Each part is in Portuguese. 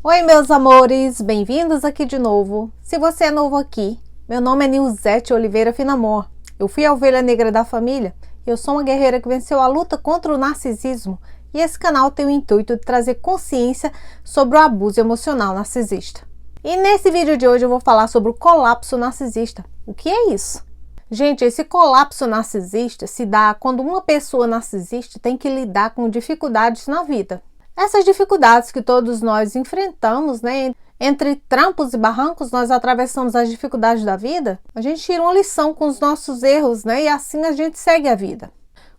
Oi, meus amores, bem-vindos aqui de novo. Se você é novo aqui, meu nome é Nilzete Oliveira Finamor. Eu fui a ovelha negra da família. Eu sou uma guerreira que venceu a luta contra o narcisismo e esse canal tem o intuito de trazer consciência sobre o abuso emocional narcisista. E nesse vídeo de hoje eu vou falar sobre o colapso narcisista. O que é isso? Gente, esse colapso narcisista se dá quando uma pessoa narcisista tem que lidar com dificuldades na vida. Essas dificuldades que todos nós enfrentamos, né? Entre trampos e barrancos, nós atravessamos as dificuldades da vida. A gente tira uma lição com os nossos erros, né? E assim a gente segue a vida.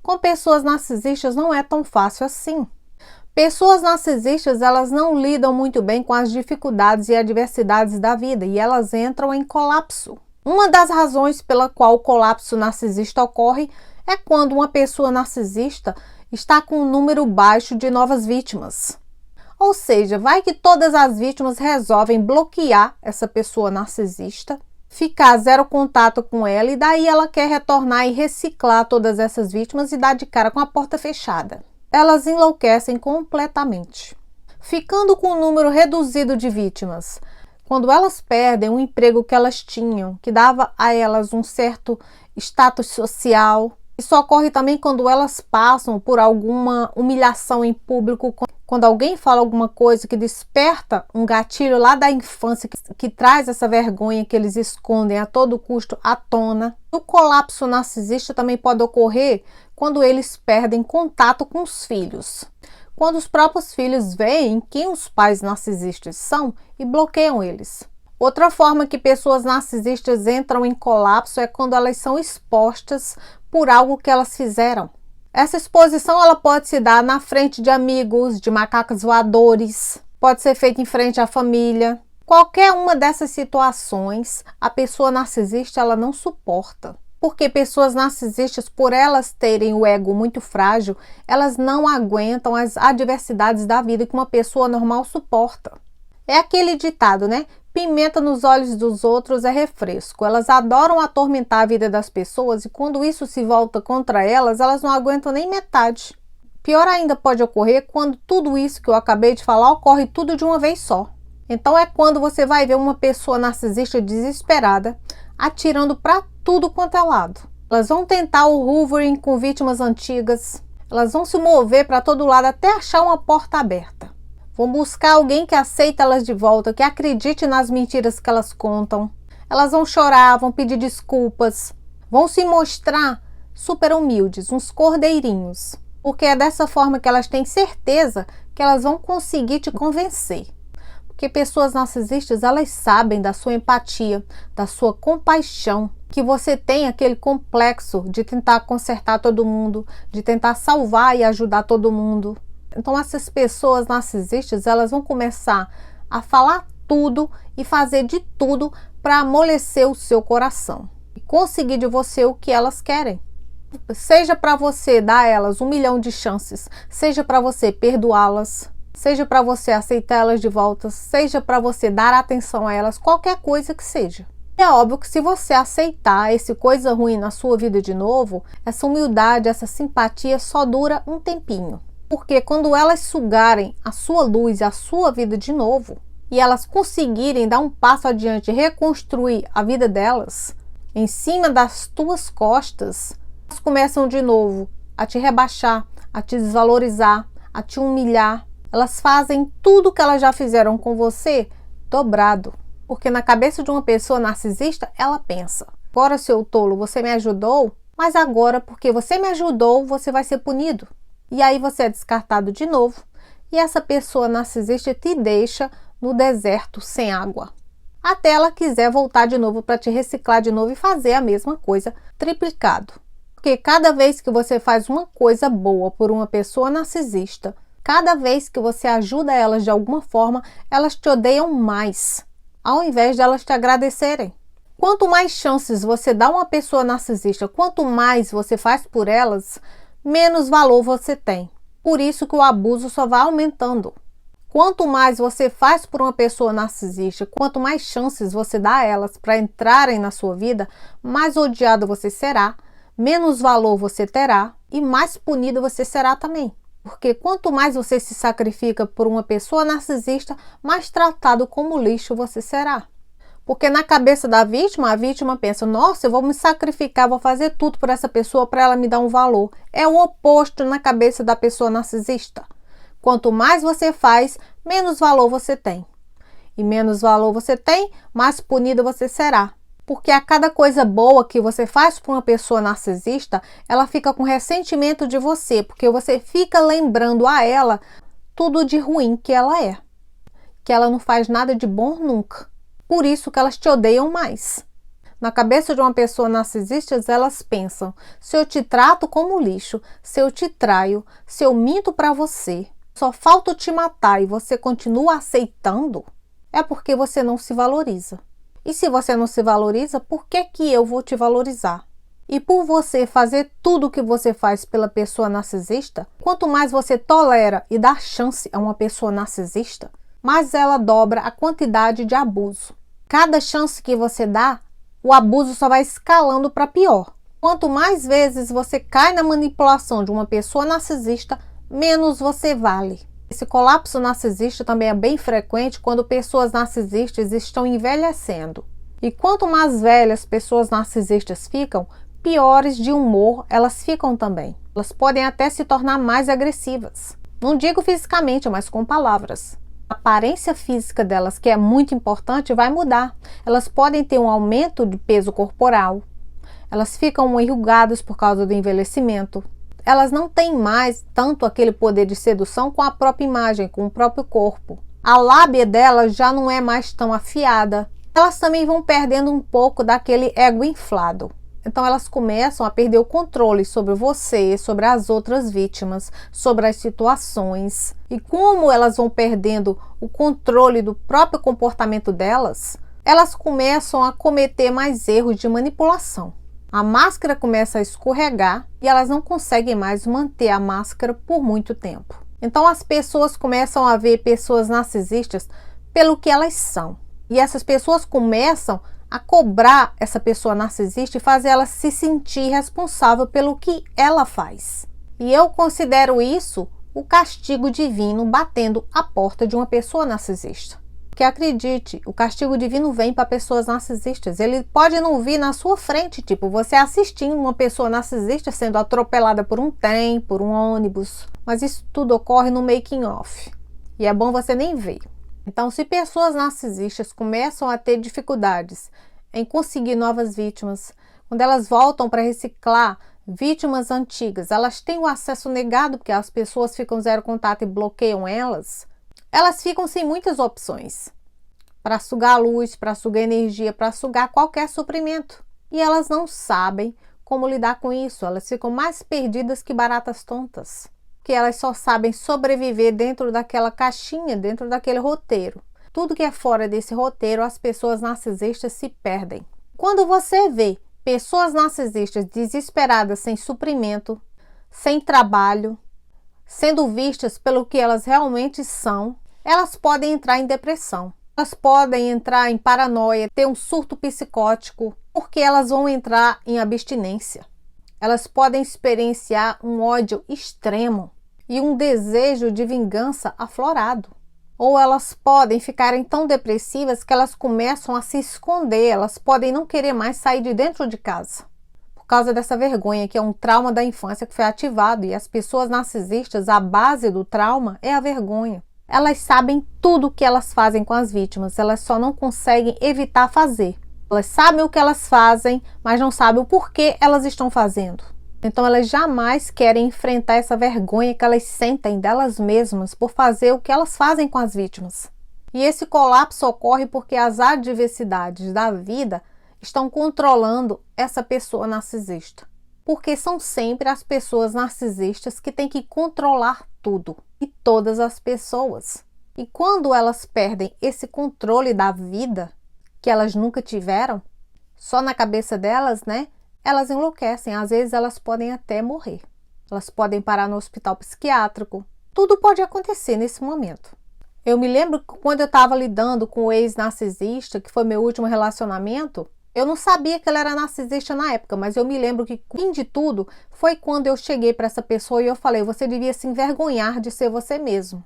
Com pessoas narcisistas não é tão fácil assim. Pessoas narcisistas, elas não lidam muito bem com as dificuldades e adversidades da vida e elas entram em colapso. Uma das razões pela qual o colapso narcisista ocorre é quando uma pessoa narcisista está com um número baixo de novas vítimas. Ou seja, vai que todas as vítimas resolvem bloquear essa pessoa narcisista, ficar zero contato com ela e daí ela quer retornar e reciclar todas essas vítimas e dar de cara com a porta fechada. Elas enlouquecem completamente. Ficando com um número reduzido de vítimas, quando elas perdem um emprego que elas tinham, que dava a elas um certo status social. Isso ocorre também quando elas passam por alguma humilhação em público, quando alguém fala alguma coisa que desperta um gatilho lá da infância, que traz essa vergonha que eles escondem a todo custo à tona. O colapso narcisista também pode ocorrer quando eles perdem contato com os filhos. Quando os próprios filhos veem quem os pais narcisistas são e bloqueiam eles. Outra forma que pessoas narcisistas entram em colapso é quando elas são expostas por algo que elas fizeram. Essa exposição ela pode se dar na frente de amigos, de macacos voadores, pode ser feita em frente à família. Qualquer uma dessas situações, a pessoa narcisista ela não suporta. Porque pessoas narcisistas, por elas terem o ego muito frágil, elas não aguentam as adversidades da vida que uma pessoa normal suporta. É aquele ditado, né? Pimenta nos olhos dos outros é refresco. Elas adoram atormentar a vida das pessoas e quando isso se volta contra elas, elas não aguentam nem metade. Pior ainda pode ocorrer quando tudo isso que eu acabei de falar ocorre tudo de uma vez só. Então é quando você vai ver uma pessoa narcisista desesperada, atirando para tudo quanto é lado. Elas vão tentar o hoovering com vítimas antigas, elas vão se mover para todo lado até achar uma porta aberta. Vão buscar alguém que aceita elas de volta, que acredite nas mentiras que elas contam. Elas vão chorar, vão pedir desculpas, vão se mostrar super humildes, uns cordeirinhos. Porque é dessa forma que elas têm certeza que elas vão conseguir te convencer. Porque pessoas narcisistas, elas sabem da sua empatia, da sua compaixão, que você tem aquele complexo de tentar consertar todo mundo, de tentar salvar e ajudar todo mundo. Então essas pessoas narcisistas, elas vão começar a falar tudo e fazer de tudo para amolecer o seu coração e conseguir de você o que elas querem. Seja para você dar a elas 1 milhão de chances, seja para você perdoá-las, seja para você aceitar elas de volta, seja para você dar atenção a elas, qualquer coisa que seja. É óbvio que se você aceitar esse coisa ruim na sua vida de novo, essa humildade, essa simpatia só dura um tempinho. Porque quando elas sugarem a sua luz e a sua vida de novo, e elas conseguirem dar um passo adiante e reconstruir a vida delas, em cima das tuas costas, elas começam de novo a te rebaixar, a te desvalorizar, a te humilhar. Elas fazem tudo que elas já fizeram com você dobrado. Porque na cabeça de uma pessoa narcisista, ela pensa: agora, seu tolo, você me ajudou, mas agora, porque você me ajudou, você vai ser punido. E aí você é descartado de novo e essa pessoa narcisista te deixa no deserto sem água. Até ela quiser voltar de novo para te reciclar de novo e fazer a mesma coisa triplicado. Porque cada vez que você faz uma coisa boa por uma pessoa narcisista, cada vez que você ajuda elas de alguma forma, elas te odeiam mais, ao invés de elas te agradecerem. Quanto mais chances você dá a uma pessoa narcisista, quanto mais você faz por elas, menos valor você tem. Por isso que o abuso só vai aumentando. Quanto mais você faz por uma pessoa narcisista, quanto mais chances você dá a elas para entrarem na sua vida, mais odiado você será, menos valor você terá e mais punido você será também. Porque quanto mais você se sacrifica por uma pessoa narcisista, mais tratado como lixo você será. Porque na cabeça da vítima, a vítima pensa, nossa, eu vou me sacrificar, vou fazer tudo por essa pessoa para ela me dar um valor. É o oposto na cabeça da pessoa narcisista. Quanto mais você faz, menos valor você tem. E menos valor você tem, mais punida você será. Porque a cada coisa boa que você faz para uma pessoa narcisista, ela fica com ressentimento de você, porque você fica lembrando a ela tudo de ruim que ela é. Que ela não faz nada de bom nunca. Por isso que elas te odeiam mais. Na cabeça de uma pessoa narcisista, elas pensam, se eu te trato como lixo, se eu te traio, se eu minto para você, só falta te matar e você continua aceitando, é porque você não se valoriza. E se você não se valoriza, por que eu vou te valorizar? E por você fazer tudo o que você faz pela pessoa narcisista, quanto mais você tolera e dá chance a uma pessoa narcisista, mais ela dobra a quantidade de abuso. Cada chance que você dá, o abuso só vai escalando para pior. Quanto mais vezes você cai na manipulação de uma pessoa narcisista, menos você vale. Esse colapso narcisista também é bem frequente quando pessoas narcisistas estão envelhecendo. E quanto mais velhas pessoas narcisistas ficam, piores de humor elas ficam também. Elas podem até se tornar mais agressivas. Não digo fisicamente, mas com palavras. A aparência física delas, que é muito importante, vai mudar. Elas podem ter um aumento de peso corporal. Elas ficam enrugadas por causa do envelhecimento. Elas não têm mais tanto aquele poder de sedução com a própria imagem, com o próprio corpo. A lábia delas já não é mais tão afiada. Elas também vão perdendo um pouco daquele ego inflado. Então elas começam a perder o controle sobre você, sobre as outras vítimas, sobre as situações. E como elas vão perdendo o controle do próprio comportamento delas, elas começam a cometer mais erros de manipulação. A máscara começa a escorregar e elas não conseguem mais manter a máscara por muito tempo. Então as pessoas começam a ver pessoas narcisistas pelo que elas são. E essas pessoas começam a cobrar essa pessoa narcisista e fazer ela se sentir responsável pelo que ela faz. E eu considero isso o castigo divino batendo a porta de uma pessoa narcisista. Porque acredite, o castigo divino vem para pessoas narcisistas. Ele pode não vir na sua frente, tipo você assistindo uma pessoa narcisista sendo atropelada por um trem, por um ônibus. Mas isso tudo ocorre no making of. E é bom você nem ver. Então, se pessoas narcisistas começam a ter dificuldades em conseguir novas vítimas, quando elas voltam para reciclar vítimas antigas, elas têm o acesso negado porque as pessoas ficam zero contato e bloqueiam elas ficam sem muitas opções para sugar a luz, para sugar energia, para sugar qualquer suprimento. E elas não sabem como lidar com isso, elas ficam mais perdidas que baratas tontas. Que elas só sabem sobreviver dentro daquela caixinha, dentro daquele roteiro. Tudo que é fora desse roteiro, as pessoas narcisistas se perdem. Quando você vê pessoas narcisistas desesperadas, sem suprimento, sem trabalho, sendo vistas pelo que elas realmente são, elas podem entrar em depressão. Elas podem entrar em paranoia, ter um surto psicótico, porque elas vão entrar em abstinência. Elas podem experienciar um ódio extremo e um desejo de vingança aflorado. Ou elas podem ficarem tão depressivas que elas começam a se esconder, elas podem não querer mais sair de dentro de casa. Por causa dessa vergonha, que é um trauma da infância que foi ativado. E as pessoas narcisistas, a base do trauma é a vergonha. Elas sabem tudo o que elas fazem com as vítimas, elas só não conseguem evitar fazer. Elas sabem o que elas fazem, mas não sabem o porquê elas estão fazendo. Então elas jamais querem enfrentar essa vergonha que elas sentem delas mesmas por fazer o que elas fazem com as vítimas. E esse colapso ocorre porque as adversidades da vida estão controlando essa pessoa narcisista. Porque são sempre as pessoas narcisistas que têm que controlar tudo e todas as pessoas. E quando elas perdem esse controle da vida, que elas nunca tiveram, só na cabeça delas, né? Elas enlouquecem, às vezes elas podem até morrer. Elas podem parar no hospital psiquiátrico. Tudo pode acontecer nesse momento. Eu me lembro que quando eu estava lidando com o ex-narcisista, que foi meu último relacionamento, Eu não sabia que ele era narcisista na época, mas eu me lembro que o fim de tudo foi quando eu cheguei para essa pessoa e eu falei: você devia se envergonhar de ser você mesmo.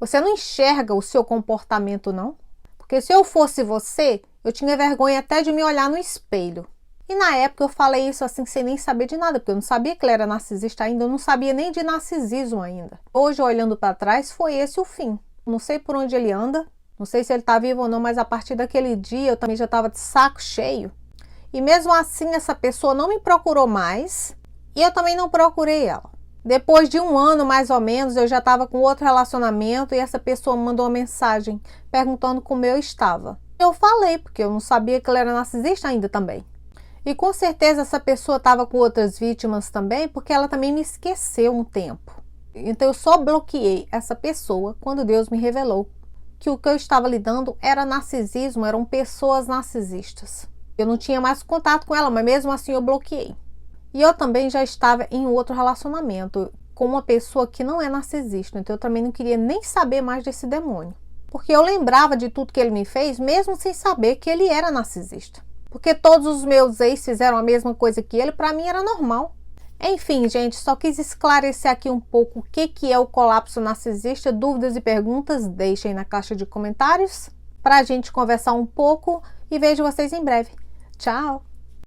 Você não enxerga o seu comportamento, não? Porque se eu fosse você, eu tinha vergonha até de me olhar no espelho. E na época eu falei isso assim sem nem saber de nada, porque eu não sabia que ele era narcisista ainda, eu não sabia nem de narcisismo ainda. Hoje, olhando para trás, foi esse o fim. Não sei por onde ele anda, não sei se ele está vivo ou não, mas a partir daquele dia eu também já estava de saco cheio. E mesmo assim essa pessoa não me procurou mais e eu também não procurei ela. Depois de 1 ano mais ou menos, eu já estava com outro relacionamento e essa pessoa me mandou uma mensagem perguntando como eu estava. Eu falei, porque eu não sabia que ele era narcisista ainda também. E com certeza essa pessoa estava com outras vítimas também, porque ela também me esqueceu um tempo. Então eu só bloqueei essa pessoa quando Deus me revelou que o que eu estava lidando era narcisismo, eram pessoas narcisistas. Eu não tinha mais contato com ela, mas mesmo assim eu bloqueei. E eu também já estava em outro relacionamento com uma pessoa que não é narcisista, então eu também não queria nem saber mais desse demônio. Porque eu lembrava de tudo que ele me fez, mesmo sem saber que ele era narcisista. Porque todos os meus ex fizeram a mesma coisa que ele, para mim era normal. Enfim, gente, só quis esclarecer aqui um pouco o que é o colapso narcisista. Dúvidas e perguntas, deixem na caixa de comentários para a gente conversar um pouco e vejo vocês em breve. Tchau!